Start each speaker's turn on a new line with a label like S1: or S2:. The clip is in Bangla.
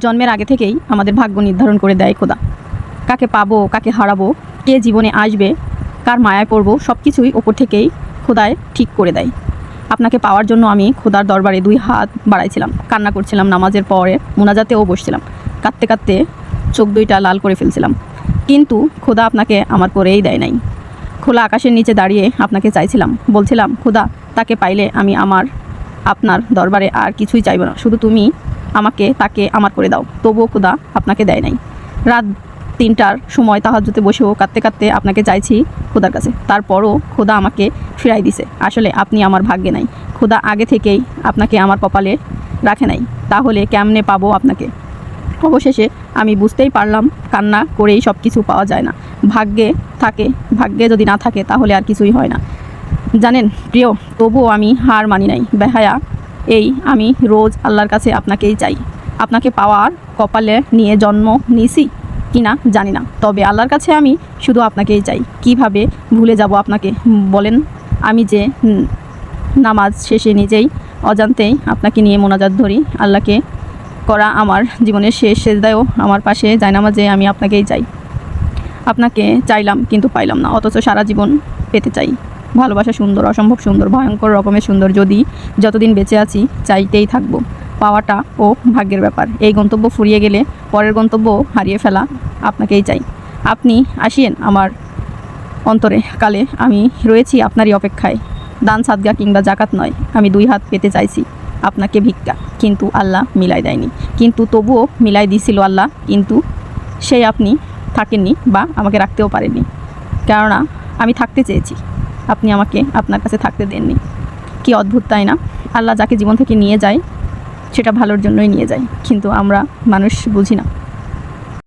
S1: জন্মের আগে থেকেই আমাদের ভাগ্য নির্ধারণ করে দেয় খোদা। কাকে পাবো, কাকে হারাবো, কে জীবনে আসবে, কার মায়ায় পড়বো, সব কিছুই ওপর থেকেই খোদায় ঠিক করে দেয়। আপনাকে পাওয়ার জন্য আমি খোদার দরবারে 2 হাত বাড়াইছিলাম, কান্না করছিলাম, নামাজের পরে মুনাজাতেও বসছিলাম, কাঁদতে কাঁদতে চোখ 2টা লাল করে ফেলছিলাম। কিন্তু খোদা আপনাকে আমার করেই দেয় নাই। খোলা আকাশের নিচে দাঁড়িয়ে আপনাকে চাইছিলাম, বলছিলাম খোদা তাকে পাইলে আমি আপনার দরবারে আর কিছুই চাইব না, শুধু তুমি তাকে আমার করে দাও। তবুও খোদা আপনাকে দেয় নাই। রাত 3টার সময় তাহাজ্জুদে বসেও কাঁদতে কাঁদতে আপনাকে চাইছি খোদার কাছে, তারপরও খোদা আমাকে ফিরাই দিছে। আসলে আপনি আমার ভাগ্যে নাই, খোদা আগে থেকেই আপনাকে আমার কপালে রাখে নাই, তাহলে কেমনে পাবো আপনাকে? অবশেষে আমি বুঝতেই পারলাম কান্না করেই সব কিছু পাওয়া যায় না, ভাগ্যে থাকে, ভাগ্যে যদি না থাকে তাহলে আর কিছুই হয় না। জানেন প্রিয়, তবুও আমি হার মানি নাই। বেহায়া আমি রোজ আল্লাহর কাছে আপনাকেই চাই। আপনাকে পাওয়ার কপালে নিয়ে জন্ম নিয়েছি কিনা জানি না, তবে আল্লাহর কাছে আমি শুধু আপনাকেই চাই। কিভাবে ভুলে যাব আপনাকে বলেন? আমি যে নামাজ শেষে নিজেই অজান্তেই আপনাকে নিয়ে মোনাজাত ধরি, আল্লাহকে করা আমার জীবনের শেষ সেজদায়ও আমার পাশে জায়নামাজে আমি আপনাকেই চাই। আপনাকে চাইলাম কিন্তু পাইলাম না, অথচ সারা জীবন পেতে চাই। ভালোবাসা সুন্দর, অসম্ভব সুন্দর, ভয়ঙ্কর রকমের সুন্দর। যতদিন বেঁচে আছি চাইতেই থাকবো। পাওয়াটা ও ভাগ্যের ব্যাপার। এই গন্তব্য ফুরিয়ে গেলে পরের গন্তব্য হারিয়ে ফেলা। আপনাকেই চাই, আপনি আসিয়েন আমার অন্তরে। কালে আমি রয়েছি আপনারই অপেক্ষায়। দান সাদগা কিংবা জাকাত নয়, আমি 2 হাত পেতে চাইছি আপনাকে ভিক্ষা, কিন্তু আল্লাহ মিলাই দেয়নি। কিন্তু তবুও মিলাই দিছিল আল্লাহ, কিন্তু সেই আপনি থাকেননি বা আমাকে রাখতেও পারেননি, কেননা আমি থাকতে চেয়েছি, আপনি আমাকে আপনার কাছে থাকতে দেননি। কি অদ্ভুত তাই না? আল্লাহ যাকে জীবন থেকে নিয়ে যায় সেটা ভালোর জন্যই নিয়ে যায়, কিন্তু আমরা মানুষ বুঝি না।